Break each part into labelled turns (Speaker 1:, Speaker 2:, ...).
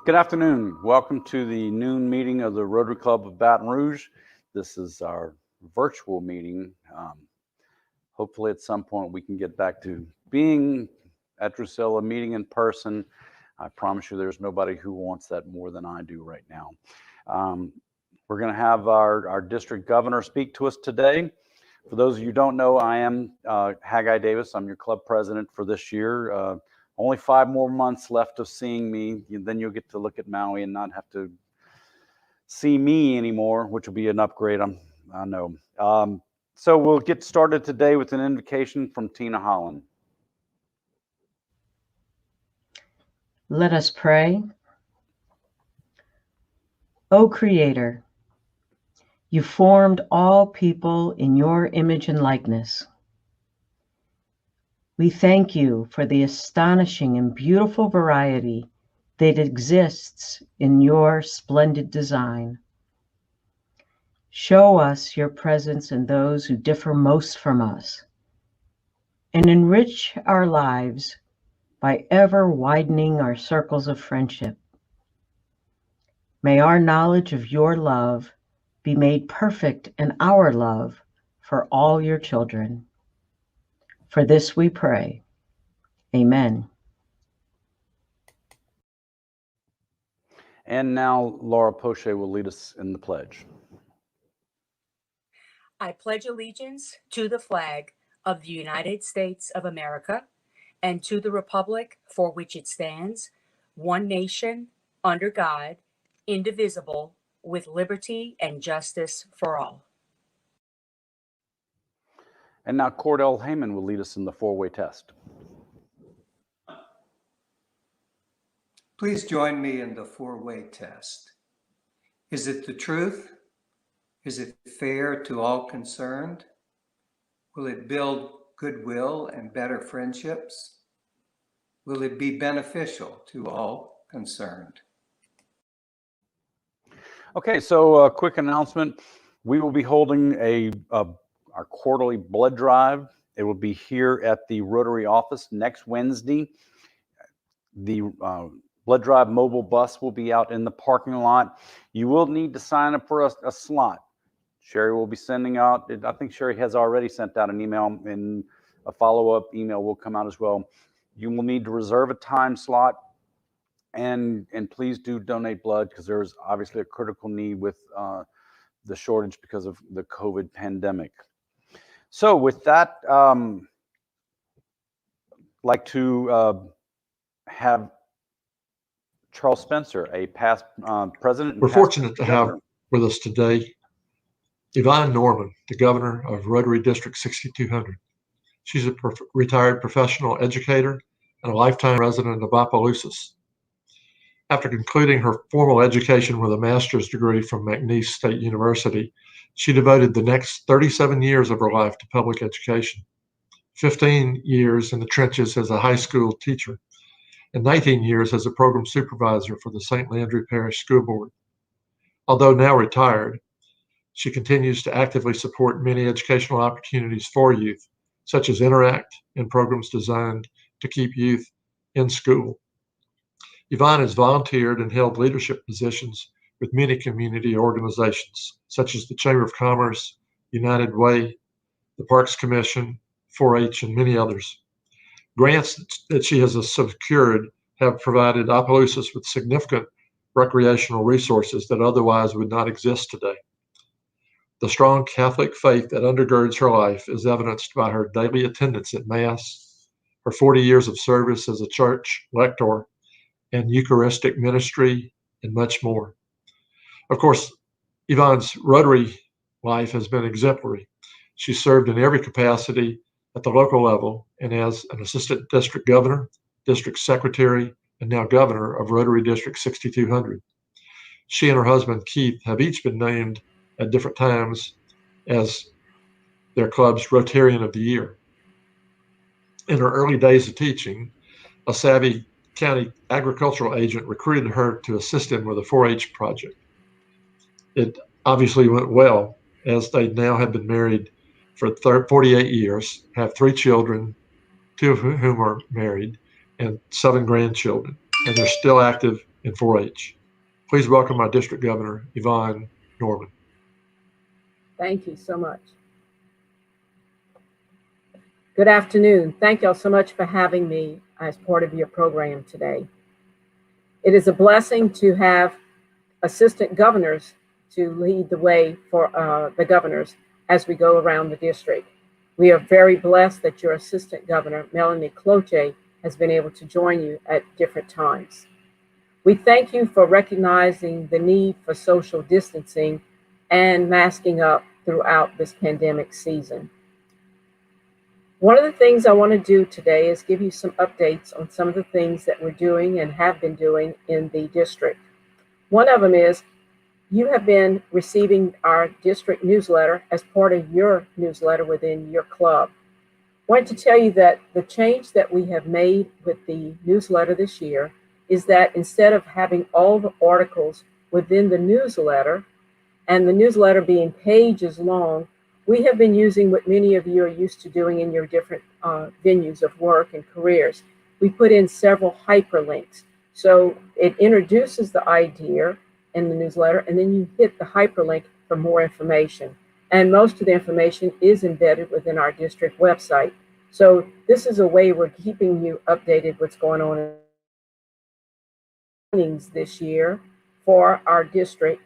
Speaker 1: Good afternoon. Welcome to the noon meeting of the Rotary Club of Baton Rouge. This is our virtual meeting. Hopefully at some point we can get back to being at Drusilla, meeting in person. I promise you there's nobody who wants that more than I do right now. We're going to have our district governor speak to us today. For those of you who don't know, I am Haggai Davis. I'm your club president for this year. Only 5 more months left of seeing me. Then you'll get to look at Maui and not have to see me anymore, which will be an upgrade, I know. So we'll get started today with an invocation from Tina Holland.
Speaker 2: Let us pray. O Creator, you formed all people in your image and likeness. We thank you for the astonishing and beautiful variety that exists in your splendid design. Show us your presence in those who differ most from us, and enrich our lives by ever widening our circles of friendship. May our knowledge of your love be made perfect in our love for all your children. For this we pray. Amen.
Speaker 1: And now Laura Poche will lead us in the pledge.
Speaker 3: I pledge allegiance to the flag of the United States of America and to the republic for which it stands, one nation, under God, indivisible, with liberty and justice for all.
Speaker 1: And now Cordell Heyman will lead us in the 4-way test.
Speaker 4: Please join me in the 4-way test. Is it the truth? Is it fair to all concerned? Will it build goodwill and better friendships? Will it be beneficial to all concerned?
Speaker 1: Okay, so a quick announcement. We will be holding our quarterly blood drive. It will be here at the Rotary office next Wednesday. The blood drive mobile bus will be out in the parking lot. You will need to sign up for a slot. Sherry will be sending out, I think Sherry has already sent out an email, and a follow-up email will come out as well. You will need to reserve a time slot, and please do donate blood, because there is obviously a critical need with the shortage because of the COVID pandemic. So with that, I'd like to have Charles Spencer, a past president.
Speaker 5: We're fortunate to have with us today Yvonne Norman, the governor of Rotary District 6200. She's a retired professional educator and a lifetime resident of Opelousas. After concluding her formal education with a master's degree from McNeese State University, she devoted the next 37 years of her life to public education, 15 years in the trenches as a high school teacher, and 19 years as a program supervisor for the St. Landry Parish School Board. Although now retired, she continues to actively support many educational opportunities for youth, such as Interact and programs designed to keep youth in school. Yvonne has volunteered and held leadership positions with many community organizations, such as the Chamber of Commerce, United Way, the Parks Commission, 4-H, and many others. Grants that she has secured have provided Opelousas with significant recreational resources that otherwise would not exist today. The strong Catholic faith that undergirds her life is evidenced by her daily attendance at Mass, her 40 years of service as a church lector and Eucharistic ministry, and much more. Of course, Yvonne's Rotary life has been exemplary. She served in every capacity at the local level and as an assistant district governor, district secretary, and now governor of Rotary District 6200. She and her husband, Keith, have each been named at different times as their club's Rotarian of the Year. In her early days of teaching, a savvy county agricultural agent recruited her to assist him with a 4-H project. It obviously went well, as they now have been married for 48 years, have 3 children, 2 of whom are married, and 7 grandchildren. And they're still active and 4-H. Please welcome my district governor, Yvonne Norman.
Speaker 6: Thank you so much. Good afternoon. Thank y'all so much for having me as part of your program today. It is a blessing to have assistant governors to lead the way for the governors as we go around the district. We are very blessed that your assistant governor, Melanie Cloche, has been able to join you at different times. We thank you for recognizing the need for social distancing and masking up throughout this pandemic season. One of the things I want to do today is give you some updates on some of the things that we're doing and have been doing in the district. One of them is you have been receiving our district newsletter as part of your newsletter within your club. I want to tell you that the change that we have made with the newsletter this year is that instead of having all the articles within the newsletter and the newsletter being pages long, we have been using what many of you are used to doing in your different venues of work and careers. We put in several hyperlinks. So it introduces the idea in the newsletter, and then you hit the hyperlink for more information. And most of the information is embedded within our district website. So this is a way we're keeping you updated what's going on this year for our district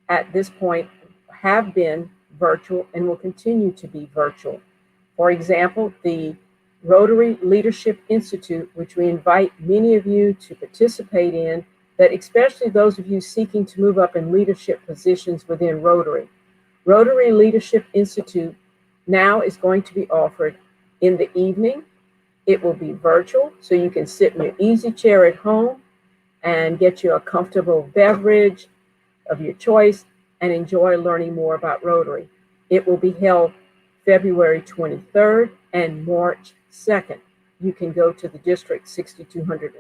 Speaker 6: at this point have been virtual and will continue to be virtual. For example, the Rotary Leadership Institute, which we invite many of you to participate in, that especially those of you seeking to move up in leadership positions within Rotary. Rotary Leadership Institute now is going to be offered in the evening. It will be virtual, so you can sit in your easy chair at home and get you a comfortable beverage of your choice and enjoy learning more about Rotary. It will be held February 23rd and March 2nd. You can go to the District 6200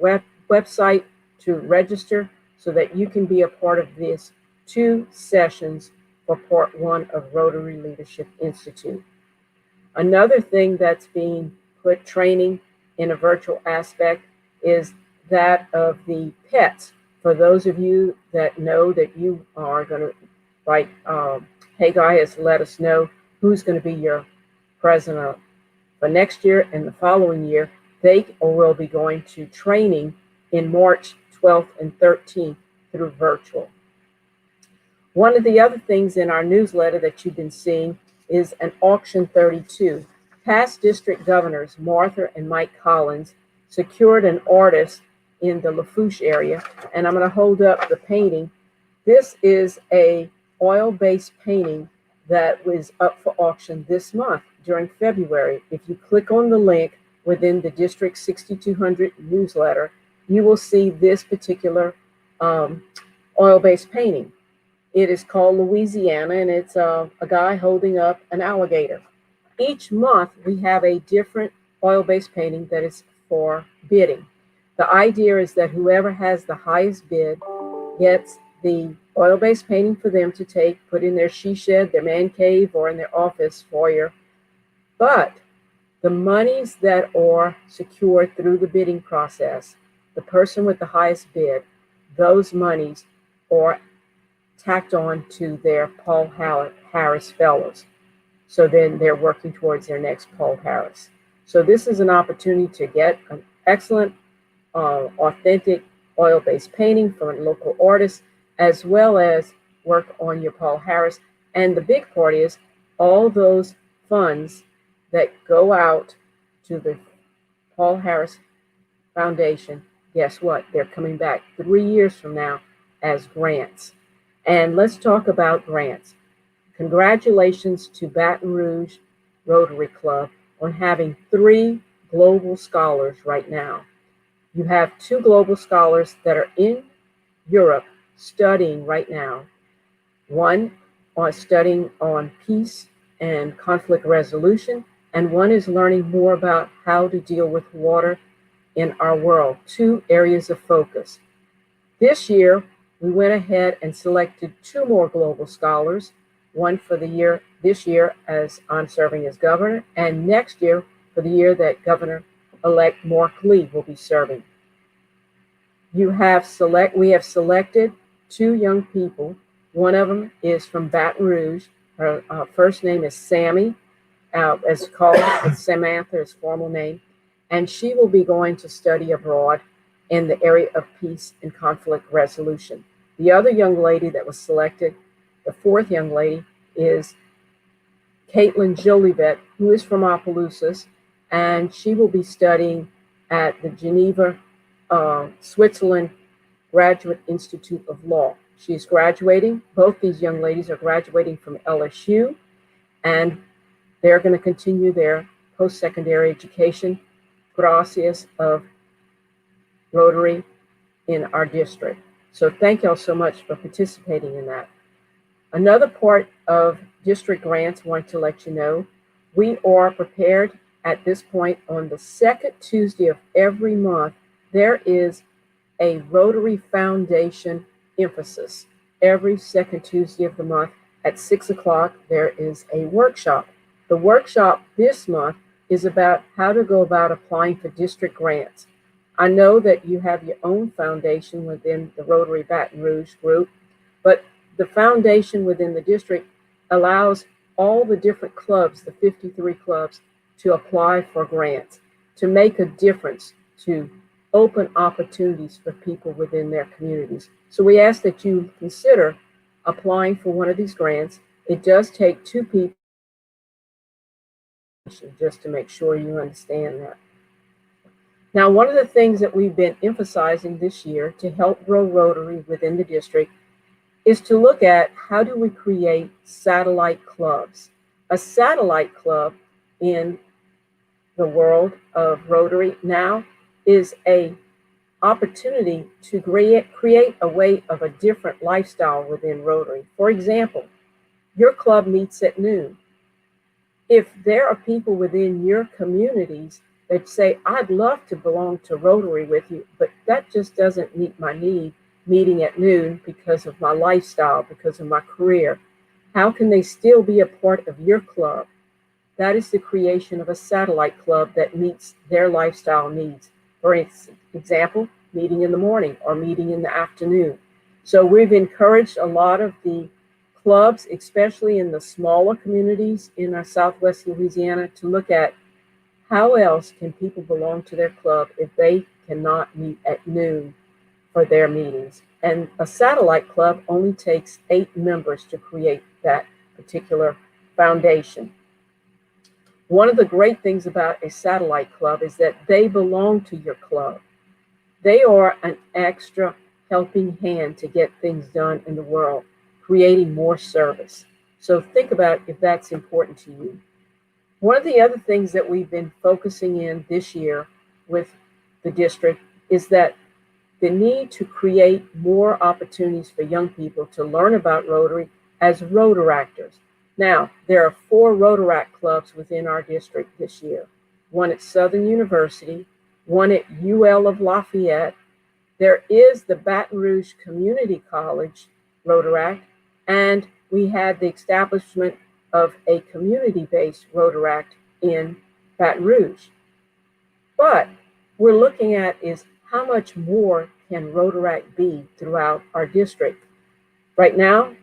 Speaker 6: website to register so that you can be a part of these 2 sessions for part 1 of Rotary Leadership Institute. Another thing that's being put training in a virtual aspect is that of the pets. For those of you that know that you are going to, like Haggai has let us know who's going to be your president for next year and the following year, they will be going to training in March 12th and 13th through virtual. One of the other things in our newsletter that you've been seeing is an auction 32. Past district governors, Martha and Mike Collins, secured an artist in the Lafourche area, and I'm going to hold up the painting. This is a oil-based painting that was up for auction this month during February. If you click on the link within the District 6200 newsletter, you will see this particular oil-based painting. It is called Louisiana, and it's a guy holding up an alligator. Each month, we have a different oil-based painting that is for bidding. The idea is that whoever has the highest bid gets the oil-based painting for them to take, put in their she shed, their man cave, or in their office foyer. But the monies that are secured through the bidding process, the person with the highest bid, those monies are tacked on to their Paul Harris Fellows. So then they're working towards their next Paul Harris. So this is an opportunity to get an excellent, authentic oil-based painting from a local artist, as well as work on your Paul Harris. And the big part is all those funds that go out to the Paul Harris Foundation, guess what? They're coming back 3 years from now as grants. And let's talk about grants. Congratulations to Baton Rouge Rotary Club on having 3 global scholars right now. You have 2 global scholars that are in Europe studying right now. One is studying on peace and conflict resolution, and one is learning more about how to deal with water in our world. 2 areas of focus. This year, we went ahead and selected 2 more global scholars, one for the year this year as I'm serving as governor, and next year for the year that Governor-elect Mark Lee will be serving. we have selected 2 young people. One of them is from Baton Rouge. Her first name is Sammy, as called as Samantha, his formal name, and she will be going to study abroad in the area of peace and conflict resolution. The other young lady that was selected, the 4th young lady, is Caitlin Jolivet, who is from Opelousas, and she will be studying at the Geneva, Switzerland Graduate Institute of Law. She's graduating. Both these young ladies are graduating from LSU, and they're going to continue their post-secondary education, gracias of Rotary in our district. So thank y'all so much for participating in that. Another part of district grants, I want to let you know, we are prepared at this point on the 2nd Tuesday of every month. There is a Rotary Foundation emphasis. Every 2nd Tuesday of the month at 6 o'clock, there is a workshop. The workshop this month is about how to go about applying for district grants. I know that you have your own foundation within the Rotary Baton Rouge group, but the foundation within the district allows all the different clubs, the 53 clubs, to apply for grants, to make a difference, to open opportunities for people within their communities. So we ask that you consider applying for one of these grants. It does take 2 people, just to make sure you understand that. Now, one of the things that we've been emphasizing this year to help grow Rotary within the district is to look at how do we create satellite clubs. A satellite club in the world of Rotary now is an opportunity to create a way of a different lifestyle within Rotary. For example, your club meets at noon. If there are people within your communities that say, I'd love to belong to Rotary with you, but that just doesn't meet my need, meeting at noon because of my lifestyle, because of my career, how can they still be a part of your club? That is the creation of a satellite club that meets their lifestyle needs. For example, meeting in the morning or meeting in the afternoon. So we've encouraged a lot of the clubs, especially in the smaller communities in our Southwest Louisiana, to look at how else can people belong to their club if they cannot meet at noon for their meetings. And a satellite club only takes 8 members to create that particular foundation. One of the great things about a satellite club is that they belong to your club. They are an extra helping hand to get things done in the world, creating more service. So think about if that's important to you. One of the other things that we've been focusing in this year with the district is that the need to create more opportunities for young people to learn about Rotary as Rotaractors. Now, there are 4 Rotaract clubs within our district this year. One at Southern University, one at UL of Lafayette. There is the Baton Rouge Community College Rotaract, and we had the establishment of a community-based Rotaract in Baton Rouge. But we're looking at is how much more can Rotaract be throughout our district? Right now,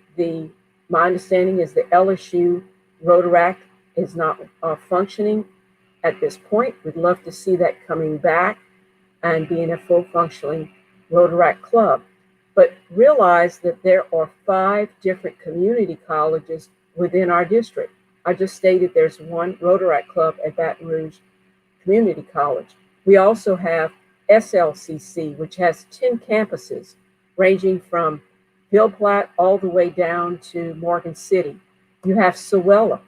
Speaker 6: my understanding is the LSU Rotaract is not functioning at this point. We'd love to see that coming back and being a full functioning Rotaract club. But realize that there are 5 different community colleges within our district. I just stated there's one Rotaract club at Baton Rouge Community College. We also have SLCC, which has 10 campuses ranging from Ville Platte all the way down to Morgan City. You have Sewella,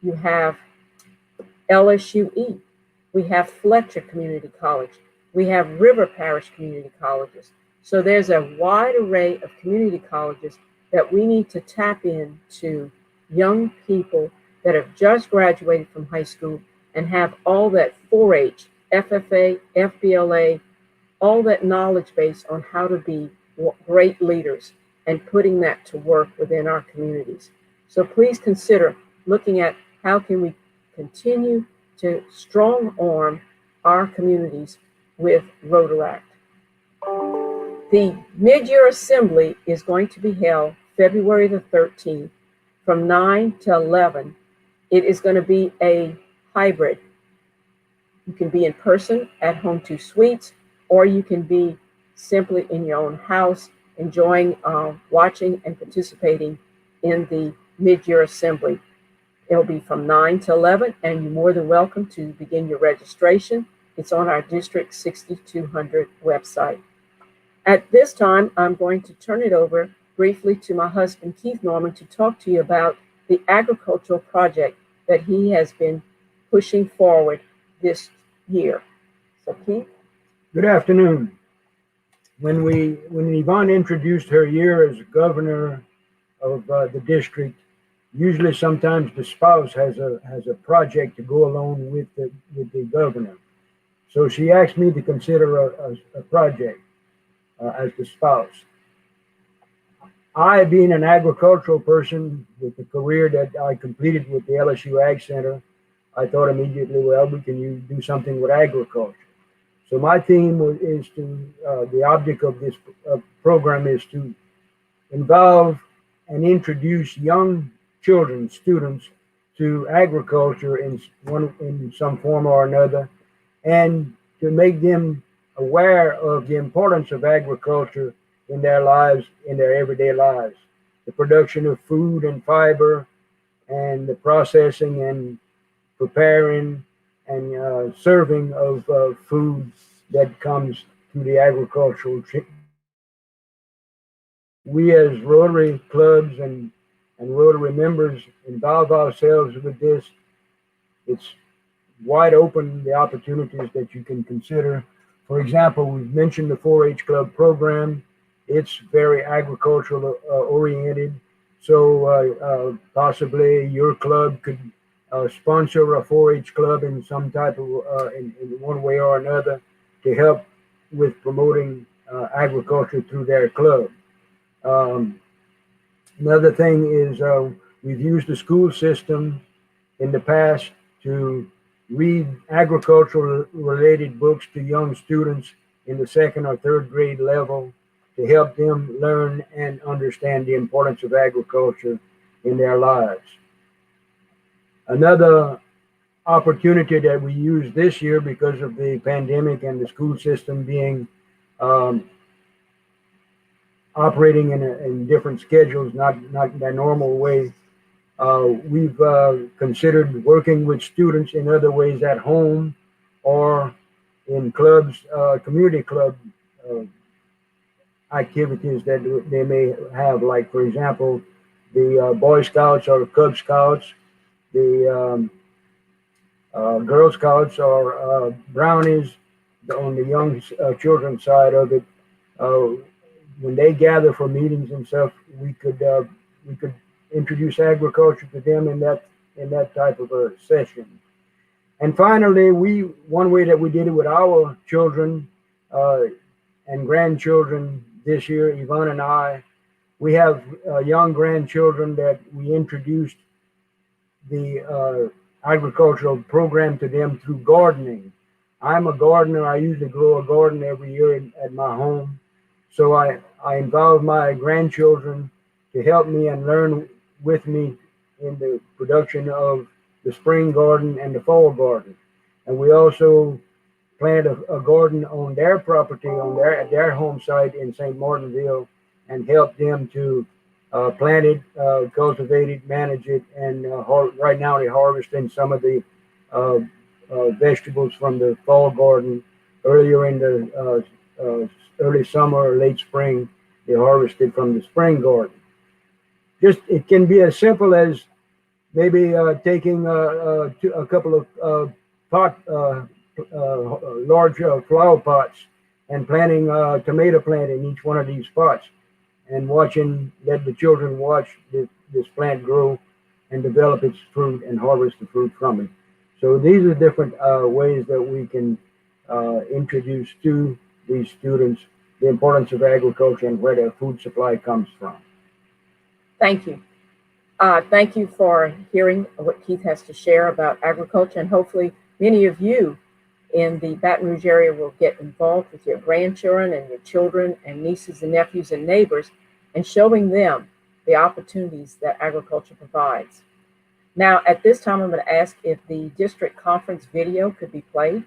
Speaker 6: you have LSUE, we have Fletcher Community College, we have River Parish Community Colleges. So there's a wide array of community colleges that we need to tap into young people that have just graduated from high school and have all that 4-H, FFA, FBLA, all that knowledge base on how to be great leaders and putting that to work within our communities. So please consider looking at how can we continue to strong arm our communities with Rotaract. The mid-year assembly is going to be held February the 13th from 9 to 11. It is going to be a hybrid. You can be in person at Home 2 Suites, or you can be simply in your own house, enjoying watching and participating in the mid-year assembly. It'll be from 9 to 11, and you're more than welcome to begin your registration. It's on our District 6200 website. At this time, I'm going to turn it over briefly to my husband, Keith Norman, to talk to you about the agricultural project that he has been pushing forward this year. So, Keith?
Speaker 7: Good afternoon. When Yvonne introduced her year as governor of the district, usually sometimes the spouse has a project to go along with the governor. So she asked me to consider a project as the spouse. I, being an agricultural person with the career that I completed with the LSU Ag Center, I thought immediately, well, we can do something with agriculture. So my theme is the object of this program is to involve and introduce young children, students, to agriculture in some form or another, and to make them aware of the importance of agriculture in their lives, in their everyday lives. The production of food and fiber, and the processing and preparing and serving of food that comes through the agricultural. We as Rotary clubs and Rotary members involve ourselves with this. It's wide open, the opportunities that you can consider. For example, we've mentioned the 4-H club program. It's very agricultural oriented. So possibly your club could sponsor a 4-H club in some type of, in one way or another, to help with promoting agriculture through their club. Another thing is we've used the school system in the past to read agricultural related books to young students in the 2nd or 3rd grade level to help them learn and understand the importance of agriculture in their lives. Another opportunity that we used this year because of the pandemic and the school system being operating in different schedules, not their normal way, we've considered working with students in other ways at home or in clubs, community club activities that they may have, like, for example, the Boy Scouts or Cub Scouts, the Girl Scouts or Brownies on the young children's side of it. When they gather for meetings and stuff, we could introduce agriculture to them in that type of a session. And finally, one way that we did it with our children and grandchildren this year, Yvonne and I, we have young grandchildren that we introduced the agricultural program to them through gardening. I'm a gardener. I usually grow a garden every year at my home. So I involve my grandchildren to help me and learn with me in the production of the spring garden and the fall garden. And we also planted a garden on their property, at their home site in St. Martinville, and helped them to plant it, cultivate it, manage it, and right now they're harvesting some of the vegetables from the fall garden. Earlier in the early summer or late spring, they harvested from the spring garden. It can be as simple as maybe taking a couple of large flower pots and planting a tomato plant in each one of these pots, and let the children watch this plant grow and develop its fruit and harvest the fruit from it. So these are different ways that we can introduce to these students the importance of agriculture and where their food supply comes from.
Speaker 6: Thank you. Thank you for hearing what Keith has to share about agriculture, and hopefully many of you in the Baton Rouge area will get involved with your grandchildren and your children and nieces and nephews and neighbors, and showing them the opportunities that agriculture provides. Now, at this time, I'm going to ask if the district conference video could be played.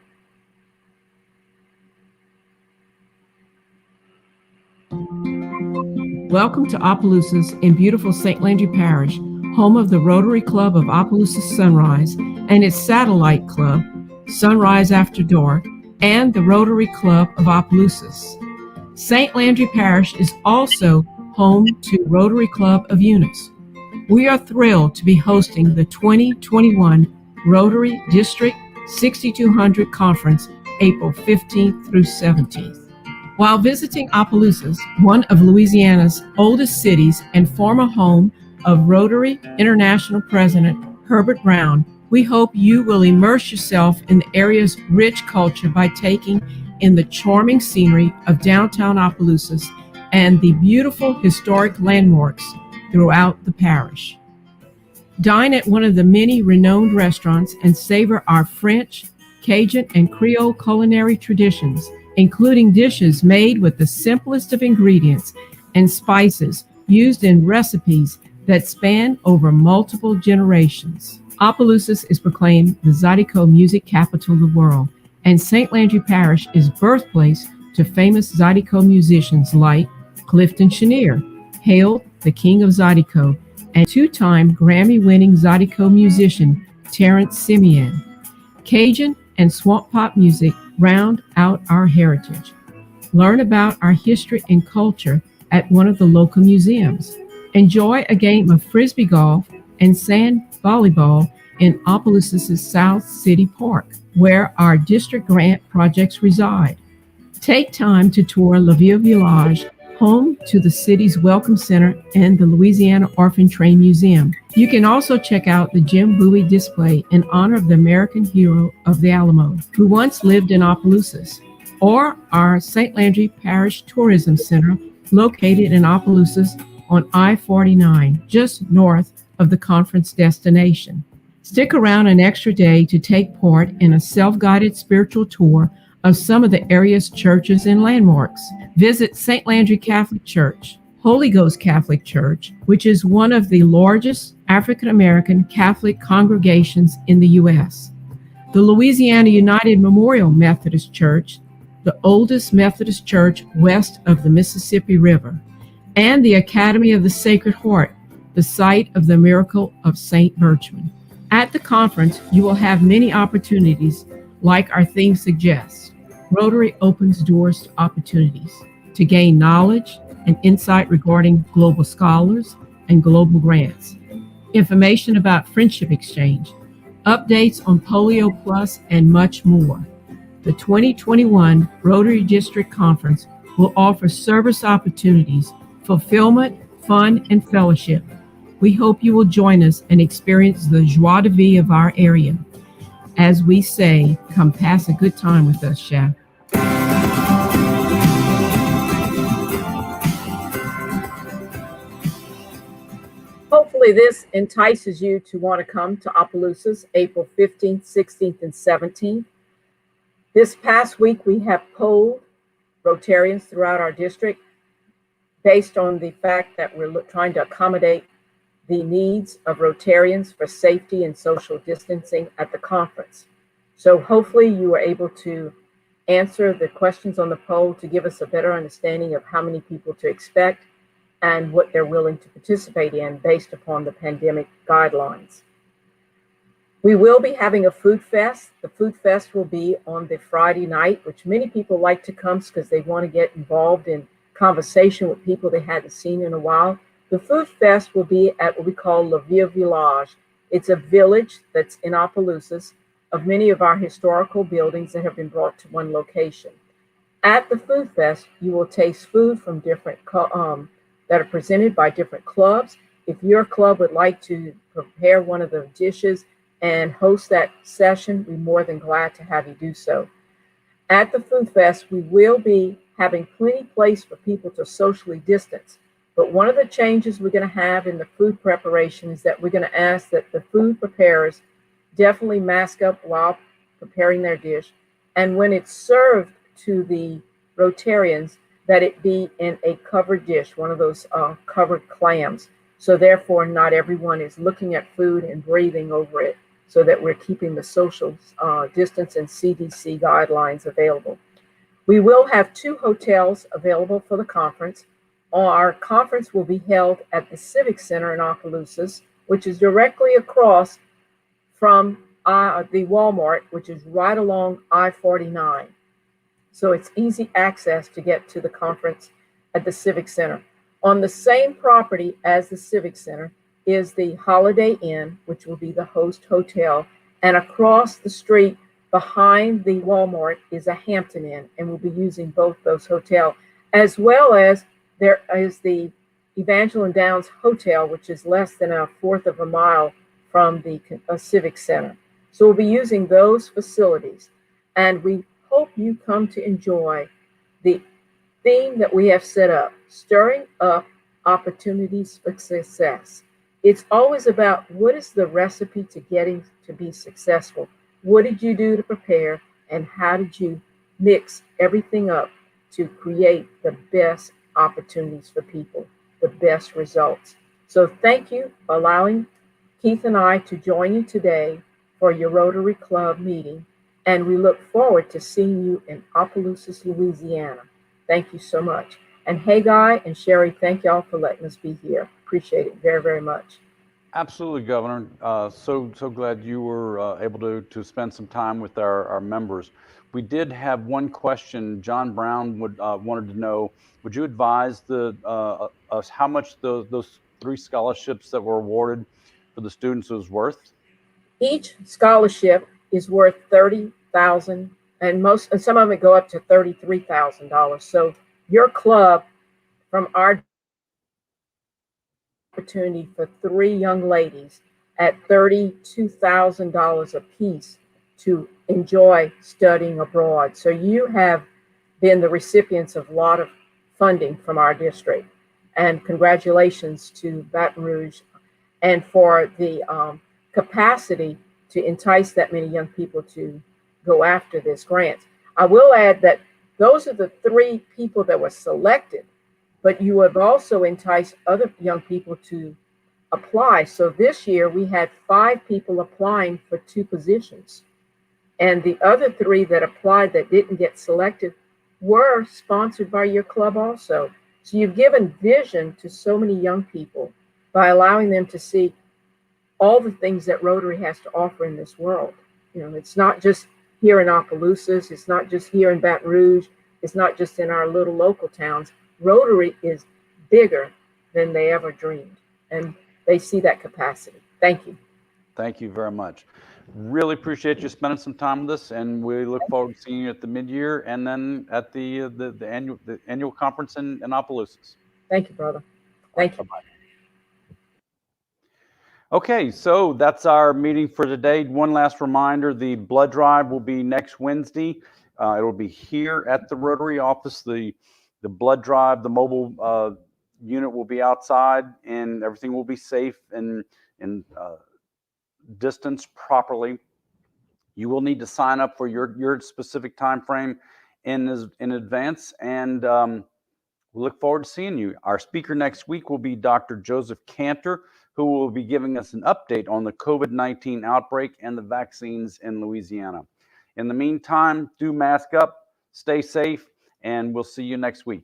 Speaker 8: Welcome to Opelousas in beautiful St. Landry Parish, home of the Rotary Club of Opelousas Sunrise and its satellite club, Sunrise After Dark, and the Rotary Club of Opelousas. St. Landry Parish is also home to Rotary Club of Eunice. We are thrilled to be hosting the 2021 Rotary District 6200 Conference, April 15th through 17th. While visiting Opelousas, one of Louisiana's oldest cities and former home of Rotary International President Herbert Brown, we hope you will immerse yourself in the area's rich culture by taking in the charming scenery of downtown Opelousas and the beautiful historic landmarks throughout the parish. Dine at one of the many renowned restaurants and savor our French, Cajun, and Creole culinary traditions, including dishes made with the simplest of ingredients and spices used in recipes that span over multiple generations. Opelousas is proclaimed the Zydeco music capital of the world, and St. Landry Parish is birthplace to famous Zydeco musicians like Clifton Chenier, hailed the king of Zydeco, and two-time Grammy-winning Zydeco musician Terrence Simeon. Cajun and swamp pop music round out our heritage. Learn about our history and culture at one of the local museums. Enjoy a game of frisbee golf and sand volleyball in Opelousas' South City Park, where our district grant projects reside. Take time to tour La Ville Village, home to the city's Welcome Center and the Louisiana Orphan Train Museum. You can also check out the Jim Bowie display in honor of the American hero of the Alamo, who once lived in Opelousas, or our St. Landry Parish Tourism Center, located in Opelousas on I-49, just north of the conference destination. Stick around an extra day to take part in a self-guided spiritual tour of some of the area's churches and landmarks. Visit St. Landry Catholic Church, Holy Ghost Catholic Church, which is one of the largest African-American Catholic congregations in the U.S., the Louisiana United Memorial Methodist Church, the oldest Methodist church west of the Mississippi River, and the Academy of the Sacred Heart, the site of the miracle of St. Berchmans. At the conference, you will have many opportunities like our theme suggests. Rotary opens doors to opportunities to gain knowledge and insight regarding global scholars and global grants, information about friendship exchange, updates on Polio Plus, and much more. The 2021 Rotary District Conference will offer service opportunities, fulfillment, fun, and fellowship. We hope you will join us and experience the joie de vivre of our area. As we say, come pass a good time with us, Chef.
Speaker 6: Hopefully this entices you to want to come to Opelousas April 15th, 16th, and 17th. This past week, we have polled Rotarians throughout our district based on the fact that we're trying to accommodate the needs of Rotarians for safety and social distancing at the conference. So hopefully you were able to answer the questions on the poll to give us a better understanding of how many people to expect and what they're willing to participate in based upon the pandemic guidelines. We will be having a food fest. The food fest will be on the Friday night, which many people like to come because they want to get involved in conversation with people they hadn't seen in a while. The food fest will be at what we call La Ville Village. It's a village that's in Opelousas of many of our historical buildings that have been brought to one location. At the food fest, you will taste food from different that are presented by different clubs. If your club would like to prepare one of the dishes and host that session, we're more than glad to have you do so. At the food fest, we will be having plenty place for people to socially distance. But one of the changes we're going to have in the food preparation is that we're going to ask that the food preparers definitely mask up while preparing their dish, And when it's served to the Rotarians, that it be in a covered dish, one of those covered clams. So therefore, not everyone is looking at food and breathing over it, so that we're keeping the social distance and CDC guidelines available. We will have 2 hotels available for the conference. Our conference will be held at the Civic Center in Opelousas, which is directly across from the Walmart, which is right along I-49. So it's easy access to get to the conference at the Civic Center. On the same property as the Civic Center is the Holiday Inn, which will be the host hotel, and across the street behind the Walmart is a Hampton Inn, and we'll be using both those hotels, as well as there is the Evangeline Downs Hotel, which is less than 1/4 of a mile from the Civic Center. So we'll be using those facilities, and we hope you come to enjoy the theme that we have set up, stirring up opportunities for success. It's always about what is the recipe to getting to be successful? What did you do to prepare, and how did you mix everything up to create the best opportunities for people, the best results? So thank you for allowing Keith and I to join you today for your Rotary Club meeting, and we look forward to seeing you in Opelousas, Louisiana. Thank you so much. And Haggai and Sherry, thank y'all for letting us be here. Appreciate it very, very much.
Speaker 1: Absolutely, Governor. So glad you were able to spend some time with our members. We did have one question. John Brown wanted to know, would you advise us how much those 3 scholarships that were awarded for the students was worth?
Speaker 6: Each scholarship is worth $30,000, and some of them go up to $33,000. So your club, from our opportunity for 3 young ladies at $32,000 apiece to enjoy studying abroad. So you have been the recipients of a lot of funding from our district, and congratulations to Baton Rouge, and for the capacity to entice that many young people to go after this grant. I will add that those are the 3 people that were selected, but you have also enticed other young people to apply. So this year we had 5 people applying for 2 positions, and the other 3 that applied that didn't get selected were sponsored by your club also. So you've given vision to so many young people by allowing them to see all the things that Rotary has to offer in this world. You know, it's not just here in Opelousas, it's not just here in Baton Rouge, it's not just in our little local towns. Rotary is bigger than they ever dreamed, and they see that capacity. Thank you.
Speaker 1: Thank you very much. Really appreciate you spending some time with us, and we look forward to seeing you at the mid-year and then at the annual conference in Opelousas.
Speaker 6: Thank you, brother. Thank you.
Speaker 1: Bye-bye. Okay, so that's our meeting for today. One last reminder, the blood drive will be next Wednesday. It will be here at the Rotary office. The blood drive, the mobile unit will be outside, and everything will be safe and distanced properly. You will need to sign up for your specific time frame in advance, and we look forward to seeing you. Our speaker next week will be Dr. Joseph Cantor, who will be giving us an update on the COVID-19 outbreak and the vaccines in Louisiana. In the meantime, do mask up, stay safe, and we'll see you next week.